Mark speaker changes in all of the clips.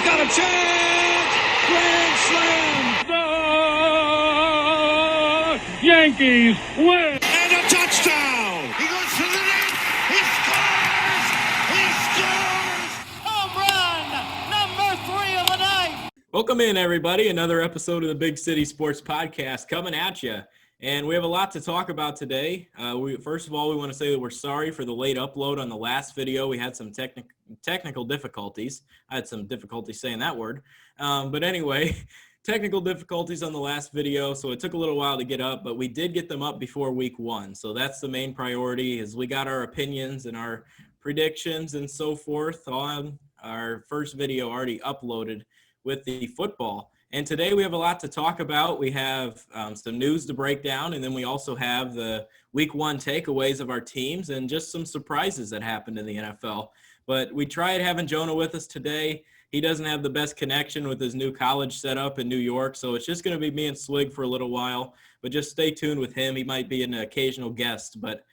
Speaker 1: got a chance! Grand slam! The Yankees win! And a touchdown!
Speaker 2: He goes to the net! He scores! He scores!
Speaker 3: Home run! Number 3 of the night!
Speaker 4: Welcome in, everybody. Another episode of the Big City Sports Podcast coming at you. And we have a lot to talk about today. First of all, we want to say that we're sorry for the late upload on the last video. We had some technical difficulties. I had some difficulty saying that word. But anyway, technical difficulties on the last video, so it took a little while to get up, but we did get them up before week 1. So that's the main priority, is we got our opinions and our predictions and so forth on our first video already uploaded with the football. And today we have a lot to talk about. We have some news to break down, and then we also have the week 1 takeaways of our teams and just some surprises that happened in the NFL. But we tried having Jonah with us today. He doesn't have the best connection with his new college setup in New York, so it's just going to be me and Swig for a little while. But just stay tuned with him. He might be an occasional guest. But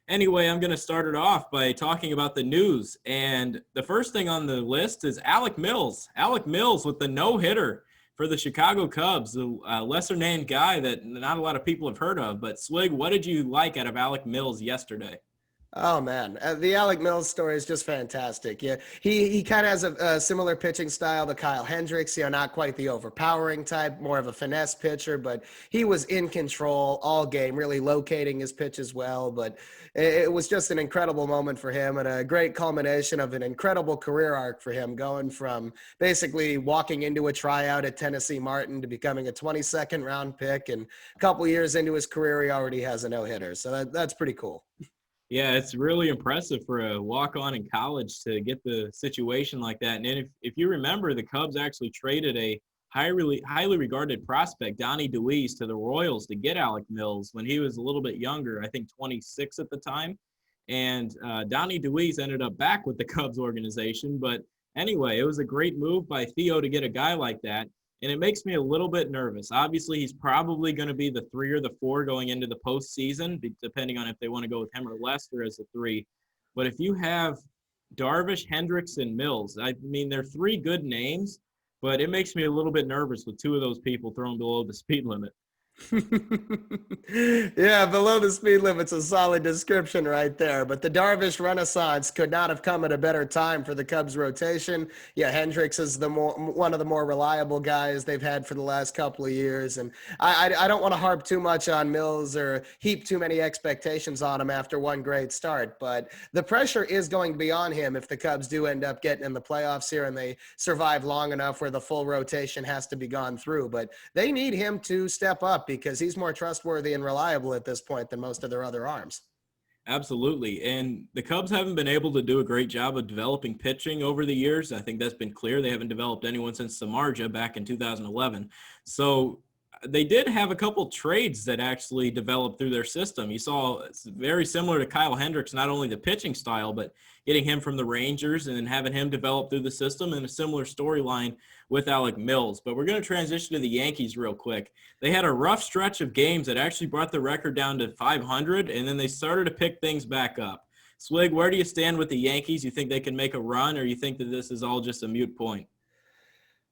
Speaker 4: anyway, I'm going to start it off by talking about the news. And the first thing on the list is ALEC MILLS. ALEC MILLS with the no-hitter for the Chicago Cubs, a lesser-named guy that not a lot of people have heard of. But, Swig, what did you like out of ALEC MILLS yesterday?
Speaker 5: Oh, man. The ALEC MILLS story is just fantastic. Yeah, he kind of has a similar pitching style to Kyle Hendricks, not quite the overpowering type, more of a finesse pitcher, but he was in control all game, really locating his pitch as well. But it was just an incredible moment for him and a great culmination of an incredible career arc for him, going from basically walking into a tryout at Tennessee Martin to becoming a 22nd round pick. And a couple years into his career, he already has a no-hitter. So that's pretty cool.
Speaker 4: Yeah, it's really impressive for a walk-on in college to get the situation like that. And then if you remember, the Cubs actually traded a highly regarded prospect, Donnie DeWeese, to the Royals to get ALEC MILLS when he was a little bit younger, I think 26 at the time. And Donnie DeWeese ended up back with the Cubs organization. But anyway, it was a great move by Theo to get a guy like that. And it makes me a little bit nervous. Obviously, he's probably going to be the 3 or the 4 going into the postseason, depending on if they want to go with him or Lester as the 3. But if you have Darvish, Hendricks, and Mills, I mean, they're 3 good names, but it makes me a little bit nervous with 2 of those people thrown below the speed limit.
Speaker 5: Yeah, below the speed limit's a solid description right there. But the Darvish renaissance could not have come at a better time for the Cubs rotation. Yeah, Hendricks is one of the more reliable guys they've had for the last couple of years. And I don't want to harp too much on Mills or heap too many expectations on him after one great start. But the pressure is going to be on him if the Cubs do end up getting in the playoffs here and they survive long enough where the full rotation has to be gone through. But they need him to step up, because he's more trustworthy and reliable at this point than most of their other arms.
Speaker 4: Absolutely. And the Cubs haven't been able to do a great job of developing pitching over the years. I think that's been clear. They haven't developed anyone since Samardzija back in 2011. So they did have a couple trades that actually developed through their system. You saw it's very similar to Kyle Hendricks, not only the pitching style, but getting him from the Rangers and then having him develop through the system, and a similar storyline with ALEC MILLS. But we're going to transition to the Yankees real quick. They had a rough stretch of games that actually brought the record down to 500, and then they started to pick things back up. Swig, where do you stand with the Yankees? You think they can make a run, or you think that this is all just a moot point?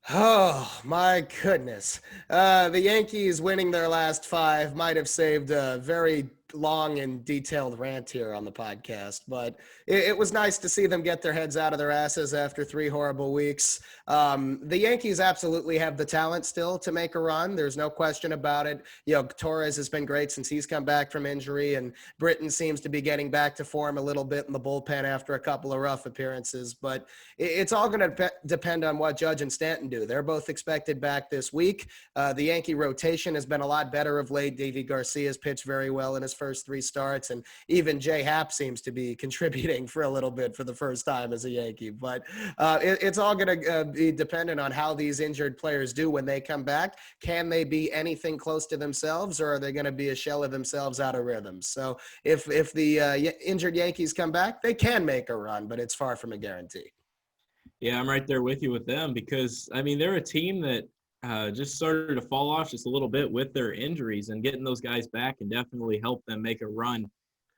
Speaker 5: Oh, my goodness. The Yankees winning their last 5 might have saved a very long and detailed rant here on the podcast, but it was nice to see them get their heads out of their asses after 3 horrible weeks. The Yankees absolutely have the talent still to make a run. There's no question about it. Torres has been great since he's come back from injury, and Britton seems to be getting back to form a little bit in the bullpen after a couple of rough appearances, but it's all going to depend on what Judge and Stanton do. They're both expected back this week. The Yankee rotation has been a lot better of late. Davy Garcia's pitched very well in his first 3 starts, and even Jay Happ seems to be contributing for a little bit for the first time as a Yankee. But it's all going to be dependent on how these injured players do when they come back. Can they be anything close to themselves, or are they going to be a shell of themselves out of rhythm? So if the injured Yankees come back, they can make a run, but it's far from a guarantee.
Speaker 4: Yeah, I'm right there with you with them, because, I mean, they're a team that just started to fall off just a little bit with their injuries, and getting those guys back can definitely help them make a run.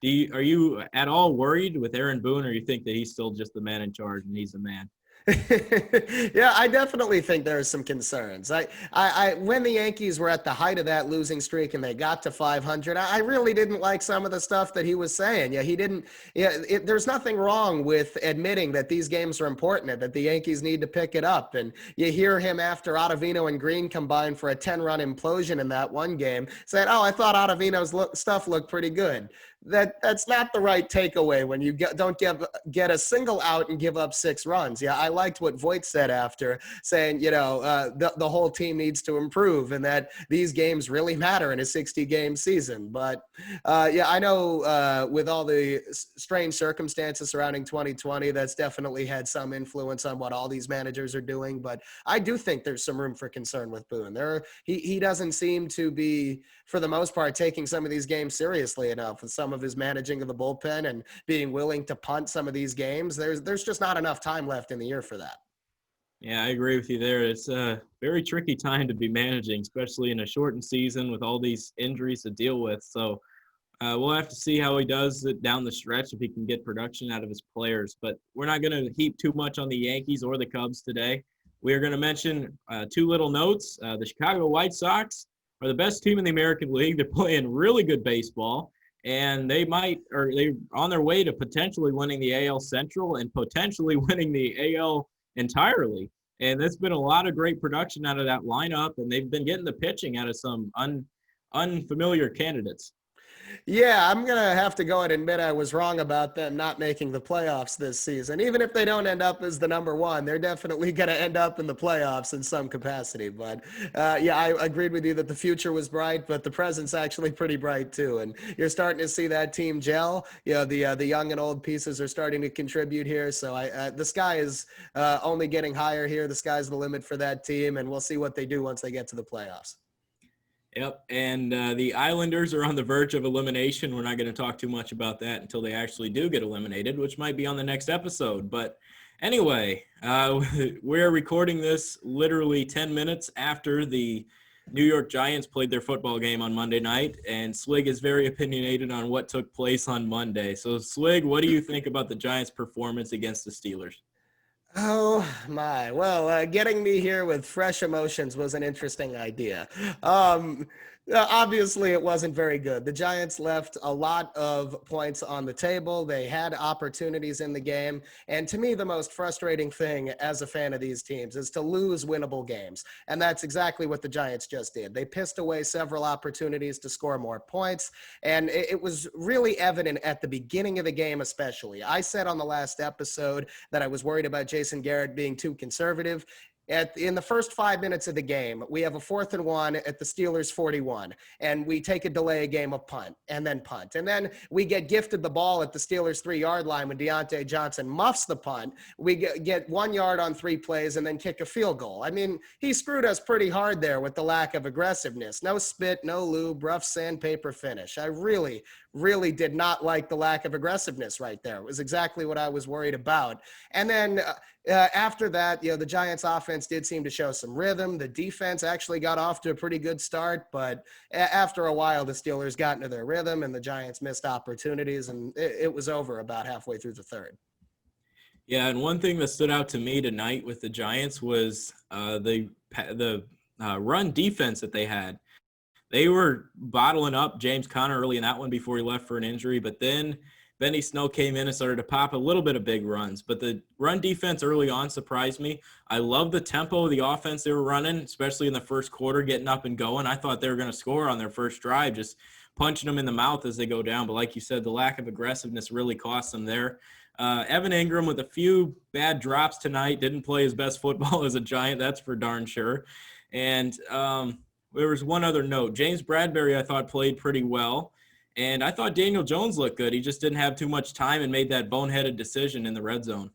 Speaker 4: Are you at all worried with Aaron Boone, or you think that he's still just the man in charge and he's the man?
Speaker 5: Yeah, I definitely think there are some concerns. When the Yankees were at the height of that losing streak and they got to 500, I really didn't like some of the stuff that he was saying. Yeah, he didn't. Yeah, there's nothing wrong with admitting that these games are important and that the Yankees need to pick it up. And you hear him after Ottavino and Green combined for a 10-run implosion in that one game, saying, "Oh, I thought Ottavino's stuff looked pretty good." That's not the right takeaway when you don't get a single out and give up 6 runs. Yeah, I liked what Voigt said after, saying, the whole team needs to improve and that these games really matter in a 60-game season. But yeah, I know with all the strange circumstances surrounding 2020, that's definitely had some influence on what all these managers are doing. But I do think there's some room for concern with Boone. He doesn't seem to be, for the most part, taking some of these games seriously enough with some of his managing of the bullpen and being willing to punt some of these games. There's just not enough time left in the year for that.
Speaker 4: Yeah, I agree with you there. It's a very tricky time to be managing, especially in a shortened season with all these injuries to deal with. So we'll have to see how he does it down the stretch, if he can get production out of his players. But we're not going to heap too much on the Yankees or the Cubs today. We are going to mention 2 little notes. The Chicago White Sox are the best team in the American League. They're playing really good baseball. And they're on their way to potentially winning the AL Central and potentially winning the AL entirely. And there's been a lot of great production out of that lineup, and they've been getting the pitching out of some unfamiliar candidates.
Speaker 5: Yeah, I'm going to have to go and admit I was wrong about them not making the playoffs this season. Even if they don't end up as the number 1, they're definitely going to end up in the playoffs in some capacity. But yeah, I agreed with you that the future was bright, but the present's actually pretty bright too. And you're starting to see that team gel. The young and old pieces are starting to contribute here. So the sky is only getting higher here. The sky's the limit for that team, and we'll see what they do once they get to the playoffs.
Speaker 4: Yep, and the Islanders are on the verge of elimination. We're not going to talk too much about that until they actually do get eliminated, which might be on the next episode. But anyway, we're recording this literally 10 minutes after the New York Giants played their football game on Monday night, and Swig is very opinionated on what took place on Monday. So, Swig, what do you think about the Giants' performance against the Steelers?
Speaker 5: Oh my. Well, getting me here with fresh emotions was an interesting idea. Obviously, it wasn't very good. The Giants left a lot of points on the table. They had opportunities in the game. And to me, the most frustrating thing as a fan of these teams is to lose winnable games. And that's exactly what the Giants just did. They pissed away several opportunities to score more points. And it was really evident at the beginning of the game, especially. I said on the last episode that I was worried about Jason Garrett being too conservative. In the first 5 minutes of the game, we have a 4th and 1 at the Steelers 41, and we take a delay game of punt. And then we get gifted the ball at the Steelers 3-yard line when Deontay Johnson muffs the punt. We get 1 yard on 3 plays and then kick a field goal. I mean, he screwed us pretty hard there with the lack of aggressiveness. No spit, no lube, rough sandpaper finish. I really did not like the lack of aggressiveness right there. It was exactly what I was worried about. And then after that, the Giants offense did seem to show some rhythm. The defense actually got off to a pretty good start, but after a while, the Steelers got into their rhythm and the Giants missed opportunities, and it was over about halfway through the third.
Speaker 4: Yeah, and one thing that stood out to me tonight with the Giants was the run defense that they had. They were bottling up James Conner early in that one before he left for an injury, but then Benny Snell came in and started to pop a little bit of big runs. But the run defense early on surprised me. I love the tempo of the offense they were running, especially in the first quarter, getting up and going. I thought they were going to score on their first drive, just punching them in the mouth as they go down. But like you said, the lack of aggressiveness really cost them there. Evan Ingram with a few bad drops tonight, didn't play his best football as a Giant, that's for darn sure. And there was one other note. James Bradbury, I thought, played pretty well. And I thought Daniel Jones looked good. He just didn't have too much time and made that boneheaded decision in the red zone.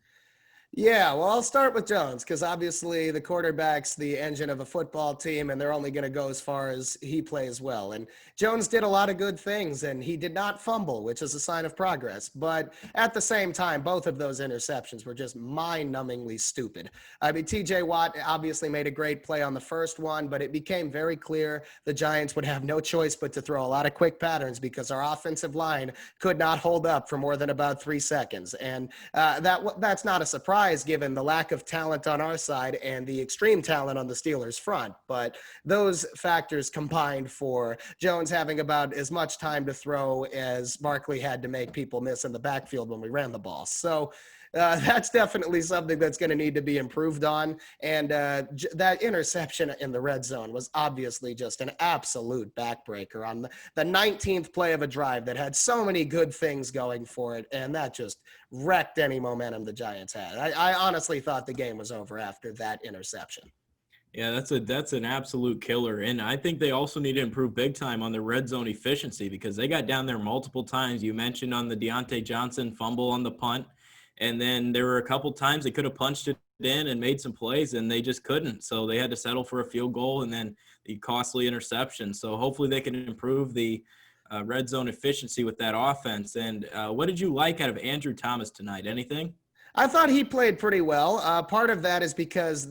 Speaker 5: Yeah, well, I'll start with Jones because obviously the quarterback's the engine of a football team, and they're only going to go as far as he plays well. And Jones did a lot of good things, and he did not fumble, which is a sign of progress. But at the same time, both of those interceptions were just mind-numbingly stupid. I mean, T.J. Watt obviously made a great play on the first one, but it became very clear the Giants would have no choice but to throw a lot of quick patterns because our offensive line could not hold up for more than about 3 seconds. And that's not a surprise. surprise given the lack of talent on our side and the extreme talent on the Steelers front. But those factors combined for Jones having about as much time to throw as Barkley had to make people miss in the backfield when we ran the ball. So that's definitely something that's going to need to be improved on. And that interception in the red zone was obviously just an absolute backbreaker on the 19th play of a drive that had so many good things going for it. And that just wrecked any momentum the Giants had. I honestly thought the game was over after that interception.
Speaker 4: Yeah, that's an absolute killer. And I think they also need to improve big time on their red zone efficiency because they got down there multiple times. You mentioned on the Deontay Johnson fumble on the punt. And then there were a couple times they could have punched it in and made some plays, and they just couldn't. So they had to settle for a field goal and then the costly interception. So hopefully they can improve the red zone efficiency with that offense. And what did you like out of Andrew Thomas tonight? Anything?
Speaker 5: I thought he played pretty well. Part of that is because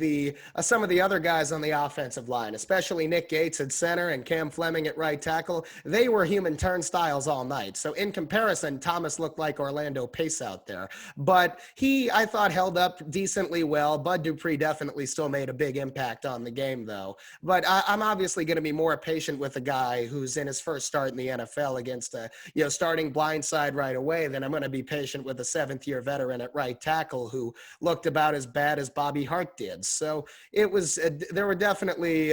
Speaker 5: some of the other guys on the offensive line, especially Nick Gates at center and Cam Fleming at right tackle, they were human turnstiles all night. So in comparison, Thomas looked like Orlando Pace out there. But I thought, held up decently well. Bud Dupree definitely still made a big impact on the game, though. But I'm obviously going to be more patient with a guy who's in his first start in the NFL against a starting blindside right away than I'm going to be patient with a seventh-year veteran at right tackle who looked about as bad as Bobby Hart did. So there were definitely,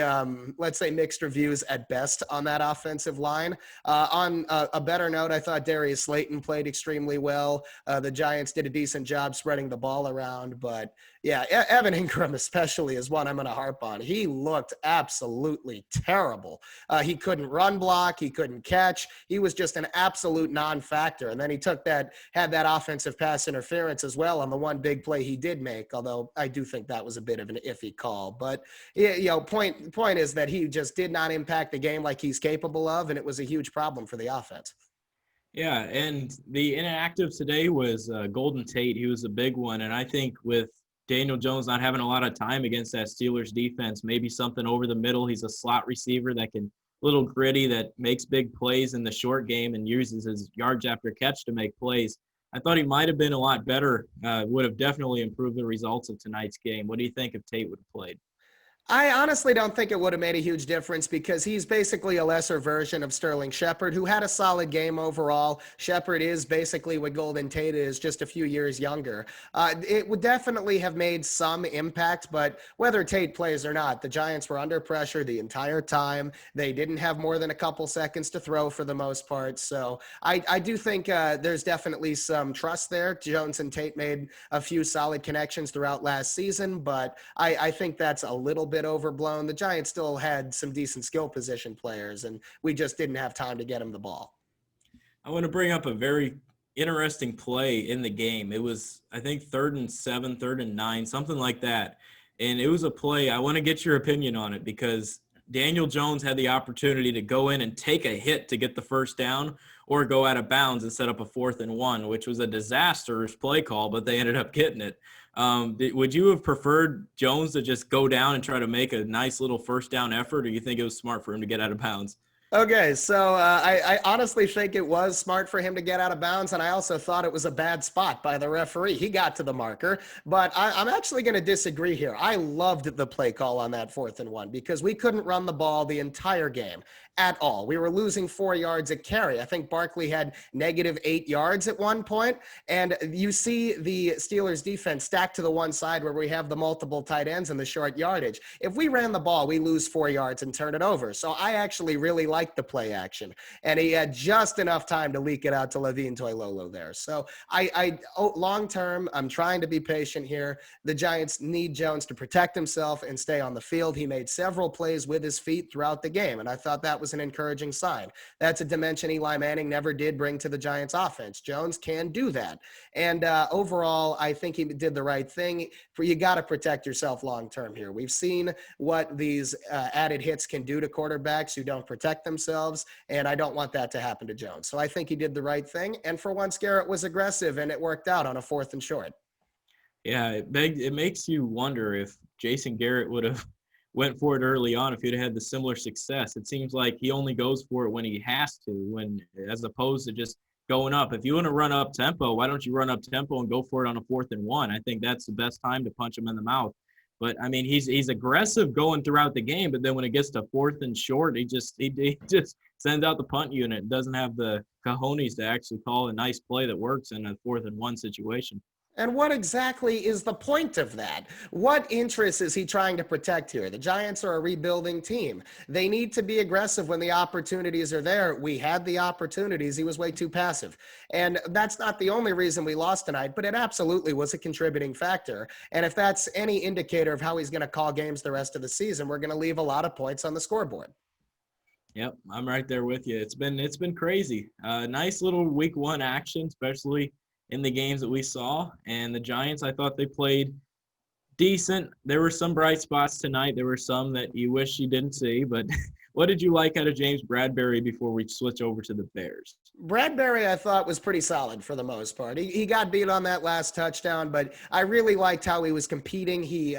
Speaker 5: let's say, mixed reviews at best on that offensive line. On a better note, I thought Darius Slayton played extremely well. The Giants did a decent job spreading the ball around, but yeah, Evan Ingram especially is one I'm going to harp on. He looked absolutely terrible. He couldn't run block. He couldn't catch. He was just an absolute non-factor. And then he had that offensive pass interference as well on the one big play he did make, although I do think that was a bit of an iffy call. But, point is that he just did not impact the game like he's capable of, and it was a huge problem for the offense.
Speaker 4: Yeah, and the inactive today was Golden Tate. He was a big one, and I think with Daniel Jones not having a lot of time against that Steelers defense, maybe something over the middle. He's a slot receiver that can little gritty, that makes big plays in the short game and uses his yards after catch to make plays. I thought he might have been a lot better, would have definitely improved the results of tonight's game. What do you think if Tate would have played?
Speaker 5: I honestly don't think it would have made a huge difference because he's basically a lesser version of Sterling Shepard, who had a solid game overall. Shepard is basically what Golden Tate is, just a few years younger. It would definitely have made some impact, but whether Tate plays or not, the Giants were under pressure the entire time. They didn't have more than a couple seconds to throw for the most part. So I do think there's definitely some trust there. Jones and Tate made a few solid connections throughout last season, but I think that's a little bit overblown. The Giants still had some decent skill position players, and we just didn't have time to get them the ball.
Speaker 4: I want to bring up a very interesting play in the game. It was, I think, 3rd and 7, 3rd and 9, something like that. And it was a play. I want to get your opinion on it because Daniel Jones had the opportunity to go in and take a hit to get the first down or go out of bounds and set up a 4th and 1, which was a disastrous play call, but they ended up getting it. Would you have preferred Jones to just go down and try to make a nice little first down effort, or do you think it was smart for him to get out of bounds?
Speaker 5: Okay, so I honestly think it was smart for him to get out of bounds, and I also thought it was a bad spot by the referee. He got to the marker, but I'm actually going to disagree here. I loved the play call on that 4th and 1 because we couldn't run the ball the entire game at all. We were losing 4 yards a carry. I think Barkley had -8 yards at one point, and you see the Steelers defense stacked to the one side where we have the multiple tight ends and the short yardage. If we ran the ball, we lose 4 yards and turn it over. So I actually really liked the play action, and he had just enough time to leak it out to Levine Toilolo there. So long term, I'm trying to be patient here. The Giants need Jones to protect himself and stay on the field. He made several plays with his feet throughout the game, and I thought that was an encouraging sign. That's a dimension Eli Manning never did bring to the Giants offense. Jones can do that. And overall, I think he did the right thing. You got to protect yourself long term here. We've seen what these added hits can do to quarterbacks who don't protect themselves, and I don't want that to happen to Jones. So I think he did the right thing. And for once, Garrett was aggressive, and it worked out on a 4th and short.
Speaker 4: Yeah, it makes you wonder if Jason Garrett would have went for it early on if he'd had the similar success. It seems like he only goes for it when he has to, as opposed to just going up. If you want to run up tempo, why don't you run up tempo and go for it on a 4th and 1? I think that's the best time to punch him in the mouth. But I mean, he's aggressive going throughout the game, but then when it gets to 4th and short, he just sends out the punt unit. Doesn't have the cojones to actually call a nice play that works in a 4th and 1 situation.
Speaker 5: And what exactly is the point of that? What interest is he trying to protect here? The Giants are a rebuilding team. They need to be aggressive when the opportunities are there. We had the opportunities. He was way too passive. And that's not the only reason we lost tonight, but it absolutely was a contributing factor. And if that's any indicator of how he's going to call games the rest of the season, we're going to leave a lot of points on the scoreboard.
Speaker 4: Yep, I'm right there with you. It's been crazy. Nice little week 1 action, especially in the games that we saw. And the Giants, I thought they played decent. There were some bright spots tonight. There were some that you wish you didn't see. But what did you like out of James Bradberry before we switch over to the Bears?
Speaker 5: Bradberry, I thought, was pretty solid for the most part. He got beat on that last touchdown, but I really liked how he was competing. He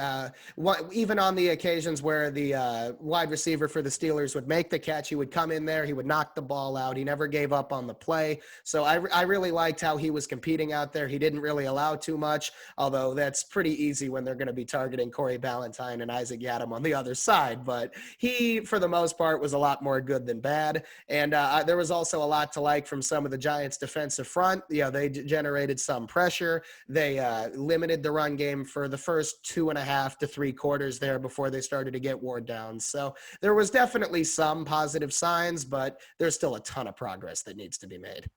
Speaker 5: even on the occasions where the wide receiver for the Steelers would make the catch, he would come in there, he would knock the ball out. He never gave up on the play. So I really liked how he was competing out there. He didn't really allow too much, although that's pretty easy when they're going to be targeting Corey Ballantyne and Isaac Yiadom on the other side. But he, for the most part, was a lot more good than bad. And there was also a lot to like from some of the Giants' defensive front. They generated some pressure. They limited the run game for the first 2.5 to 3 quarters there before they started to get wore down. So there was definitely some positive signs, but there's still a ton of progress that needs to be made.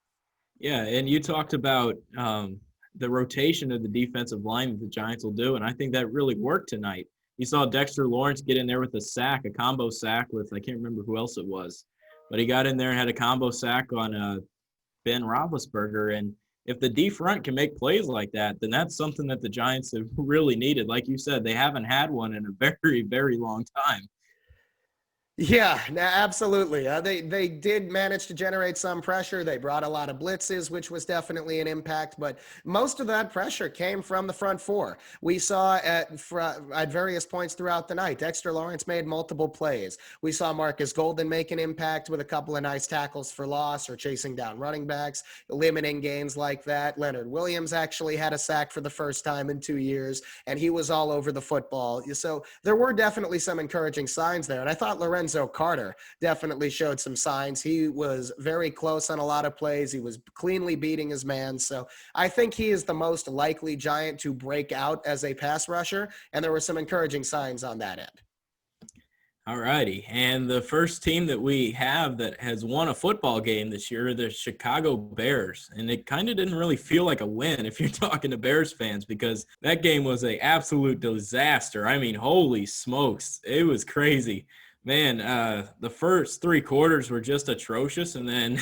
Speaker 4: Yeah, and you talked about the rotation of the defensive line that the Giants will do, and I think that really worked tonight. You saw Dexter Lawrence get in there with a combo sack with, I can't remember who else it was, but he got in there and had a combo sack on Ben Roethlisberger. And if the D front can make plays like that, then that's something that the Giants have really needed. Like you said, they haven't had one in a very, very long time.
Speaker 5: Yeah, absolutely. They did manage to generate some pressure. They brought a lot of blitzes, which was definitely an impact, but most of that pressure came from the front 4. We saw at various points throughout the night, Dexter Lawrence made multiple plays. We saw Marcus Golden make an impact with a couple of nice tackles for loss or chasing down running backs, limiting gains like that. Leonard Williams actually had a sack for the first time in 2 years, and he was all over the football. So there were definitely some encouraging signs there, and I thought Lorenzo Carter definitely showed some signs. He was very close on a lot of plays. He was cleanly beating his man. So I think he is the most likely Giant to break out as a pass rusher, and there were some encouraging signs on that end.
Speaker 4: All righty. And the first team that we have that has won a football game this year are the Chicago Bears. And it kind of didn't really feel like a win if you're talking to Bears fans, because that game was an absolute disaster. I mean, holy smokes. It was crazy. Man, the first 3 quarters were just atrocious, and then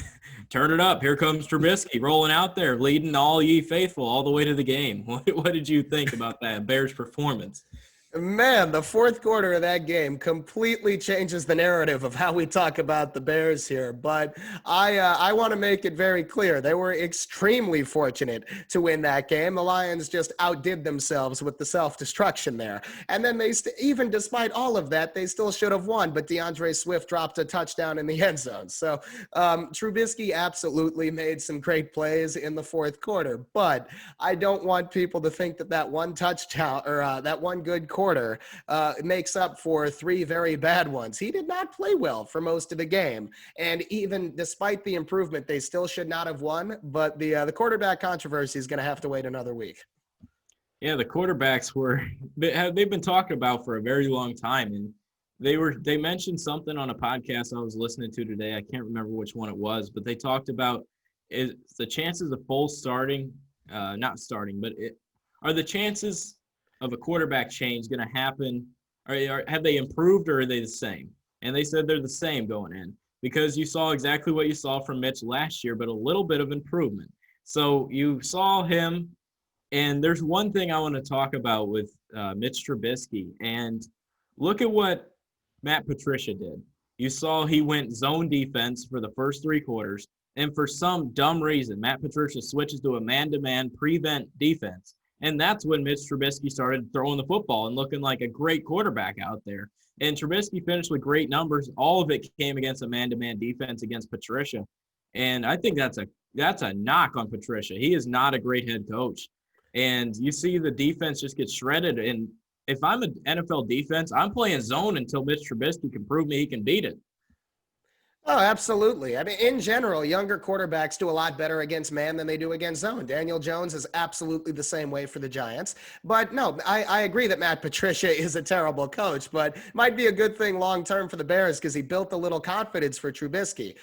Speaker 4: turn it up. Here comes Trubisky rolling out there, leading all ye faithful all the way to the game. What did you think about that Bears performance?
Speaker 5: Man, the fourth quarter of that game completely changes the narrative of how we talk about the Bears here. But I want to make it very clear. They were extremely fortunate to win that game. The Lions just outdid themselves with the self-destruction there. And then even despite all of that, they still should have won. But DeAndre Swift dropped a touchdown in the end zone. So Trubisky absolutely made some great plays in the fourth quarter. But I don't want people to think that one touchdown or that one good quarter makes up for 3 very bad ones. He did not play well for most of the game. And even despite the improvement, they still should not have won. But the quarterback controversy is going to have to wait another week.
Speaker 4: Yeah, the quarterbacks they've been talked about for a very long time. And they mentioned something on a podcast I was listening to today. I can't remember which one it was, but they talked about the chances of Foles starting, not starting, but are the chances of a quarterback change going to happen? Have they improved, or are they the same? And they said they're the same going in, because you saw exactly what you saw from Mitch last year, but a little bit of improvement. So you saw him, and there's one thing I want to talk about with Mitch Trubisky, and look at what Matt Patricia did. You saw he went zone defense for the first 3 quarters, and for some dumb reason, Matt Patricia switches to a man-to-man prevent defense. And that's when Mitch Trubisky started throwing the football and looking like a great quarterback out there. And Trubisky finished with great numbers. All of it came against a man-to-man defense against Patricia. And I think that's a that's a knock on Patricia. He is not a great head coach. And you see the defense just get shredded. And if I'm an NFL defense, I'm playing zone until Mitch Trubisky can prove me he can beat it.
Speaker 5: Oh, absolutely. I mean, in general, younger quarterbacks do a lot better against man than they do against zone. Daniel Jones is absolutely the same way for the Giants. But no, I agree that Matt Patricia is a terrible coach, but might be a good thing long term for the Bears because he built a little confidence for Trubisky.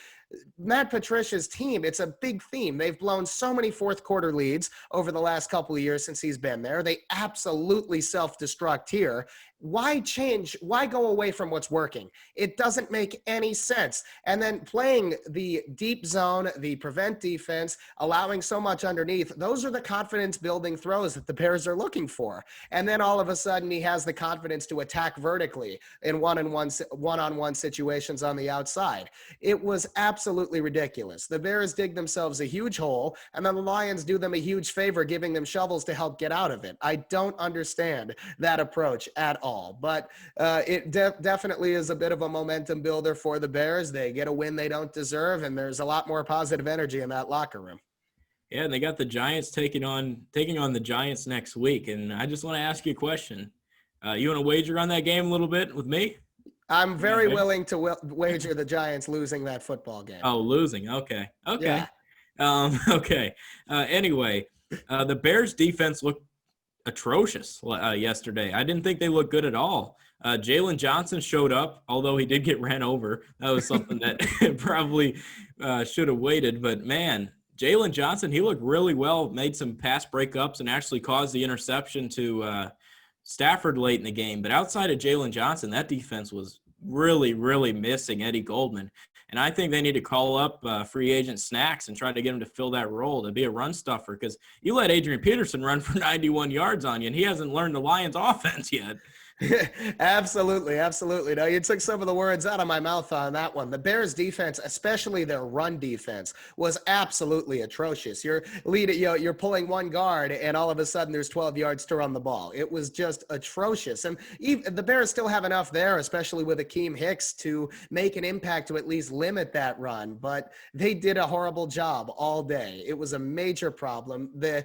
Speaker 5: Matt Patricia's team, it's a big theme. They've blown so many fourth quarter leads over the last couple of years since he's been there. They absolutely self-destruct here. Why change? Why go away from what's working? It doesn't make any sense. And then playing the deep zone, the prevent defense, allowing so much underneath, those are the confidence building throws that the Bears are looking for. And then all of a sudden he has the confidence to attack vertically in one-on-one situations on the outside. It was absolutely ridiculous. The Bears dig themselves a huge hole, and then the Lions do them a huge favor, giving them shovels to help get out of it. I don't understand that approach at all. But it definitely is a bit of a momentum builder for the Bears. They get a win they don't deserve, and there's a lot more positive energy in that locker room.
Speaker 4: Yeah, and they got the Giants taking on the Giants next week. And I just want to ask you a question. You want to wager on that game a little bit with me?
Speaker 5: I'm very willing to wager the Giants losing that football game.
Speaker 4: Oh, losing. Okay.
Speaker 5: Yeah.
Speaker 4: Okay. Anyway, the Bears defense looked atrocious yesterday. I didn't think they looked good at all. Jalen Johnson showed up, although he did get ran over. That was something that probably should have waited. But, man, Jalen Johnson, he looked really well, made some pass breakups and actually caused the interception to Stafford late in the game. But outside of Jalen Johnson, that defense was really, really missing Eddie Goldman. And I think they need to call up free agent Snacks and try to get him to fill that role, to be a run stuffer, because you let Adrian Peterson run for 91 yards on you, and he hasn't learned the Lions offense yet.
Speaker 5: Absolutely. No, you took some of the words out of my mouth on that one. The Bears defense, especially their run defense, was absolutely atrocious. You're pulling one guard and all of a sudden there's 12 yards to run the ball. It was just atrocious. And even the Bears still have enough there, especially with Akeem Hicks, to make an impact to at least limit that run. But they did a horrible job all day. It was a major problem. The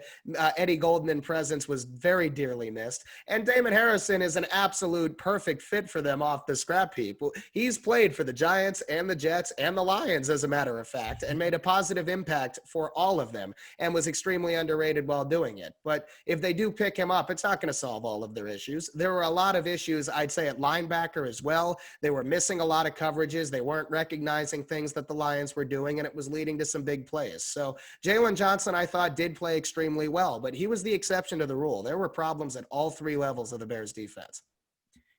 Speaker 5: Eddie Goldman presence was very dearly missed. And Damon Harrison is an absolute perfect fit for them off the scrap heap. He's played for the Giants and the Jets and the Lions, as a matter of fact, and made a positive impact for all of them and was extremely underrated while doing it. But if they do pick him up, it's not going to solve all of their issues. There were a lot of issues, I'd say, at linebacker as well. They were missing a lot of coverages. They weren't recognizing things that the Lions were doing, and it was leading to some big plays. So Jalen Johnson, I thought, did play extremely well, but he was the exception to the rule. There were problems at all three levels of the Bears defense.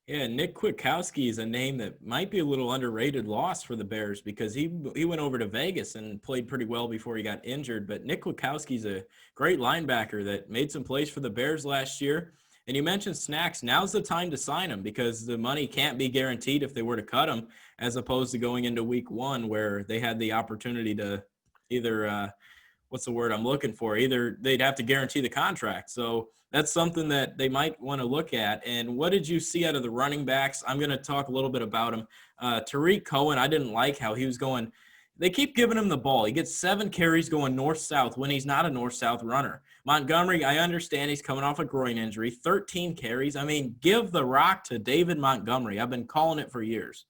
Speaker 4: Yeah, Nick Kwiatkowski is a name that might be a little underrated loss for the Bears because he went over to Vegas and played pretty well before he got injured. But Nick Kwiatkowski's a great linebacker that made some plays for the Bears last year. And you mentioned Snacks. Now's the time to sign him because the money can't be guaranteed if they were to cut him, as opposed to going into week one where they had the opportunity to either what's the word I'm looking for? Either they'd have to guarantee the contract. So that's something that they might want to look at. And what did you see out of the running backs? I'm going to talk a little bit about him. Tariq Cohen, I didn't like how he was going. They keep giving him the ball. He gets 7 carries going north-south when he's not a north-south runner. Montgomery, I understand he's coming off a groin injury, 13 carries. I mean, give the rock to David Montgomery. I've been calling it for years.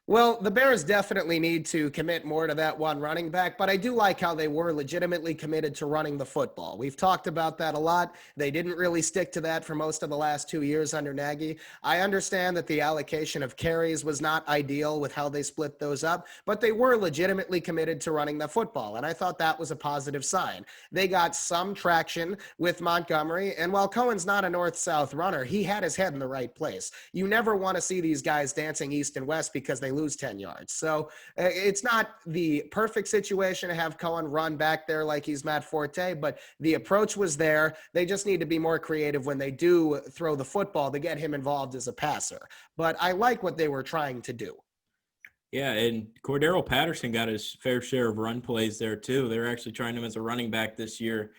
Speaker 5: Well, the Bears definitely need to commit more to that one running back, but I do like how they were legitimately committed to running the football. We've talked about that a lot. They didn't really stick to that for most of the last 2 years under Nagy. I understand that the allocation of carries was not ideal with how they split those up, but they were legitimately committed to running the football, and I thought that was a positive sign. They got some traction with Montgomery, and while Cohen's not a north-south runner, he had his head in the right place. You never want to see these guys dancing east and west because they lose 10 yards. So it's not the perfect situation to have Cohen run back there like he's Matt Forte, but the approach was there. They just need to be more creative when they do throw the football to get him involved as a passer. But I like what they were trying to do.
Speaker 4: Yeah, and Cordero Patterson got his fair share of run plays there too. They're actually trying him as a running back this year.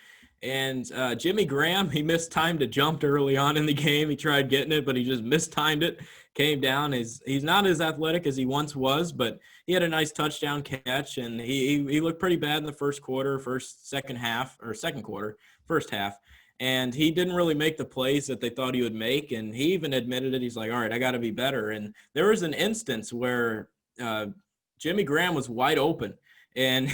Speaker 4: And Jimmy Graham, he mistimed a jump early on in the game. He tried getting it, but he just mistimed it, came down. He's not as athletic as he once was, but he had a nice touchdown catch, and he looked pretty bad in the first quarter, second quarter, first half. And he didn't really make the plays that they thought he would make. And he even admitted it. He's like, all right, I got to be better. And there was an instance where Jimmy Graham was wide open. And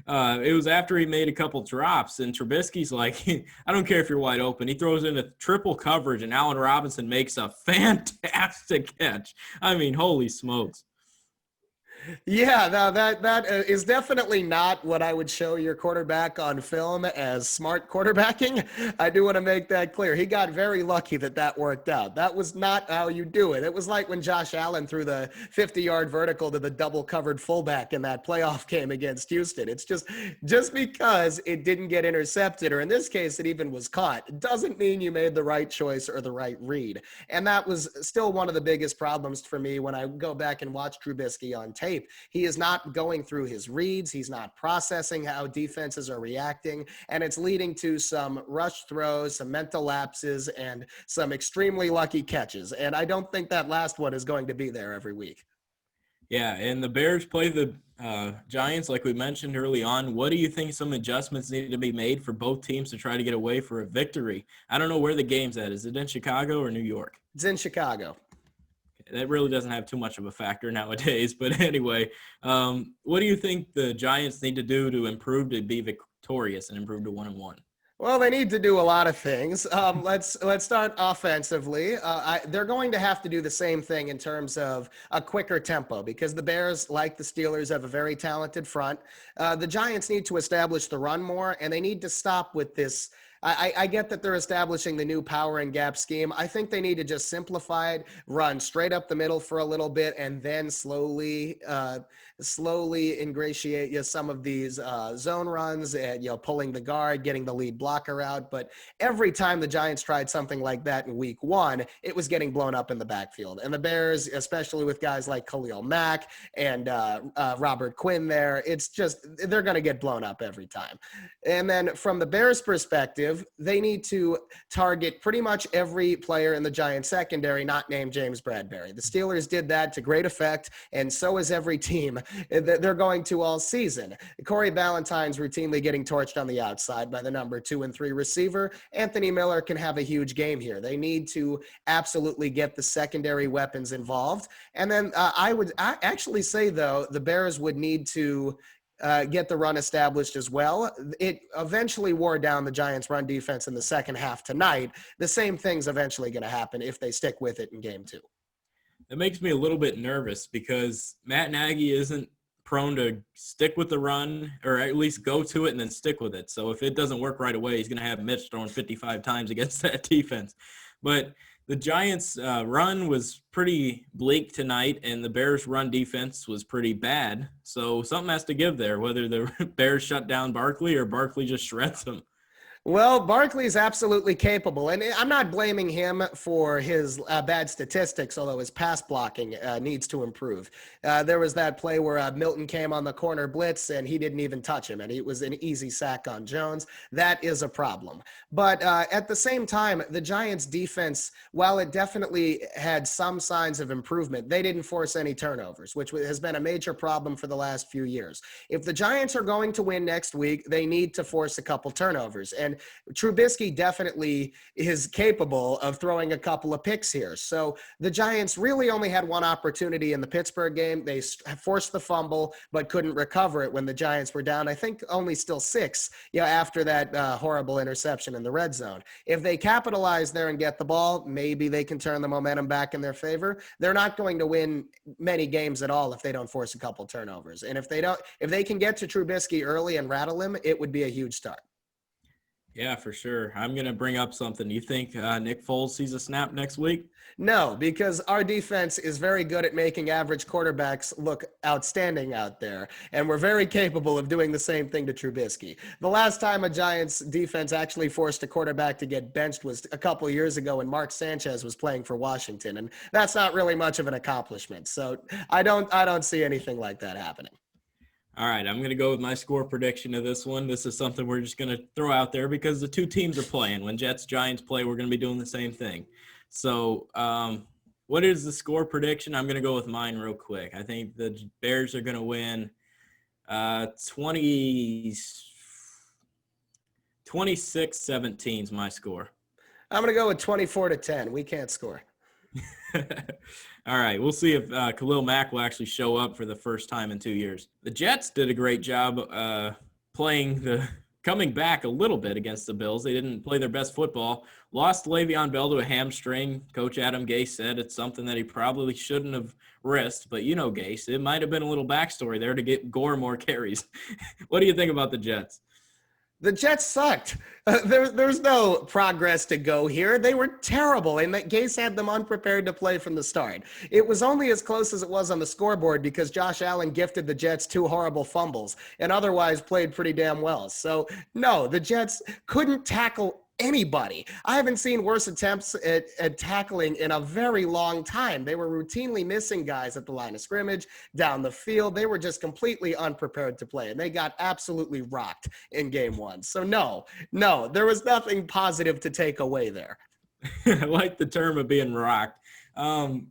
Speaker 4: it was after he made a couple drops, and Trubisky's like, I don't care if you're wide open. He throws in a triple coverage, and Allen Robinson makes a fantastic catch. I mean, holy smokes.
Speaker 5: Yeah, no, that is definitely not what I would show your quarterback on film as smart quarterbacking. I do want to make that clear. He got very lucky that worked out. That was not how you do it. It was like when Josh Allen threw the 50-yard vertical to the double-covered fullback in that playoff game against Houston. It's just because it didn't get intercepted, or in this case, it even was caught, it doesn't mean you made the right choice or the right read. And that was still one of the biggest problems for me when I go back and watch Trubisky on tape. He is not going through his reads. He's not processing how defenses are reacting, and it's leading to some rush throws, some mental lapses, and some extremely lucky catches. And I don't think that last one is going to be there every week.
Speaker 4: Yeah, and the Bears play the Giants, like we mentioned early on. What do you think some adjustments need to be made for both teams to try to get away for a victory? I don't know where the game's at. Is it in Chicago or New York?
Speaker 5: It's in Chicago.
Speaker 4: That really doesn't have too much of a factor nowadays. But anyway, what do you think the Giants need to do to improve to be victorious and improve to 1-1?
Speaker 5: Well, they need to do a lot of things. Let's start offensively. They're going to have to do the same thing in terms of a quicker tempo, because the Bears, like the Steelers, have a very talented front. The Giants need to establish the run more, and they need to stop with this. I get that they're establishing the new power and gap scheme. I think they need to just simplify it, run straight up the middle for a little bit, and then slowly ingratiate some of these zone runs and pulling the guard, getting the lead blocker out. But every time the Giants tried something like that in week one, it was getting blown up in the backfield. And the Bears, especially with guys like Khalil Mack and Robert Quinn there, it's just they're going to get blown up every time. And then from the Bears' perspective, they need to target pretty much every player in the Giants secondary not named James Bradbury. The Steelers did that to great effect, and so is every team. They're going to all season. Corey Ballantyne's routinely getting torched on the outside by the number 2 and 3 receiver. Anthony Miller can have a huge game here. They need to absolutely get the secondary weapons involved. And then I actually say, though, the Bears would need to get the run established as well. It eventually wore down the Giants' run defense in the second half tonight. The same thing's eventually going to happen if they stick with it in game 2.
Speaker 4: That makes me a little bit nervous because Matt Nagy isn't prone to stick with the run, or at least go to it and then stick with it. So if it doesn't work right away, he's going to have Mitch throwing 55 times against that defense. But the Giants' run was pretty bleak tonight, and the Bears' run defense was pretty bad. So something has to give there, whether the Bears shut down Barkley or Barkley just shreds them.
Speaker 5: Well, Barkley is absolutely capable, and I'm not blaming him for his bad statistics, although his pass blocking needs to improve. There was that play where Milton came on the corner blitz, and he didn't even touch him, and it was an easy sack on Jones. That is a problem. But at the same time, the Giants' defense, while it definitely had some signs of improvement, they didn't force any turnovers, which has been a major problem for the last few years. If the Giants are going to win next week, they need to force a couple turnovers. And Trubisky definitely is capable of throwing a couple of picks here. So the Giants really only had one opportunity in the Pittsburgh game. They forced the fumble, but couldn't recover it when the Giants were down, I think only still 6, after that horrible interception in the red zone. If they capitalize there and get the ball, maybe they can turn the momentum back in their favor. They're not going to win many games at all if they don't force a couple turnovers. And if they can get to Trubisky early and rattle him, it would be a huge start.
Speaker 4: Yeah, for sure. I'm going to bring up something. You think Nick Foles sees a snap next week?
Speaker 5: No, because our defense is very good at making average quarterbacks look outstanding out there, and we're very capable of doing the same thing to Trubisky. The last time a Giants defense actually forced a quarterback to get benched was a couple of years ago when Mark Sanchez was playing for Washington, and that's not really much of an accomplishment. So I don't see anything like that happening.
Speaker 4: All right, I'm going to go with my score prediction of this one. This is something we're just going to throw out there because the two teams are playing. When Jets-Giants play, we're going to be doing the same thing. So what is the score prediction? I'm going to go with mine real quick. I think the Bears are going to win 26-17 is my score.
Speaker 5: I'm going to go with 24-10. We can't score.
Speaker 4: All right, we'll see if Khalil Mack will actually show up for the first time in 2 years. The Jets did a great job coming back a little bit against the Bills. They didn't play their best football. Lost Le'Veon Bell to a hamstring. Coach Adam Gase said it's something that he probably shouldn't have risked, but you know Gase, it might have been a little backstory there to get Gore more carries. What do you think about the Jets?
Speaker 5: The Jets sucked. There's no progress to go here. They were terrible, and that Gase had them unprepared to play from the start. It was only as close as it was on the scoreboard because Josh Allen gifted the Jets 2 horrible fumbles and otherwise played pretty damn well. So, no, the Jets couldn't tackle anybody. I haven't seen worse attempts at tackling in a very long time. They were routinely missing guys at the line of scrimmage, down the field. They were just completely unprepared to play, and they got absolutely rocked in game 1. So no, there was nothing positive to take away there.
Speaker 4: I like the term of being rocked.